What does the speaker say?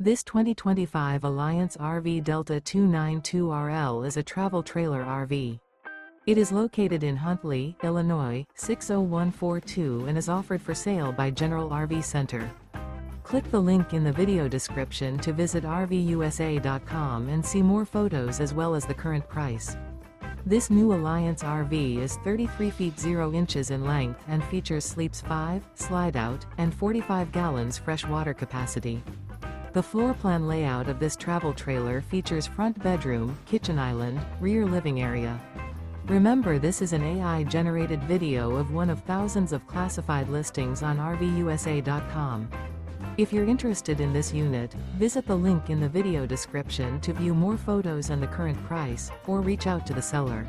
This 2025 Alliance RV Delta 292RL is a travel trailer RV. It is located in Huntley, Illinois, 60142 and is offered for sale by General RV Center. Click the link in the video description to visit RVUSA.com and see more photos as well as the current price. This new Alliance RV is 33 feet 0 inches in length and features sleeps 5, slide-out, and 45 gallons fresh water capacity. The floor plan layout of this travel trailer features front bedroom, kitchen island, rear living area. Remember, this is an AI-generated video of one of thousands of classified listings on RVUSA.com. If you're interested in this unit, visit the link in the video description to view more photos and the current price, or reach out to the seller.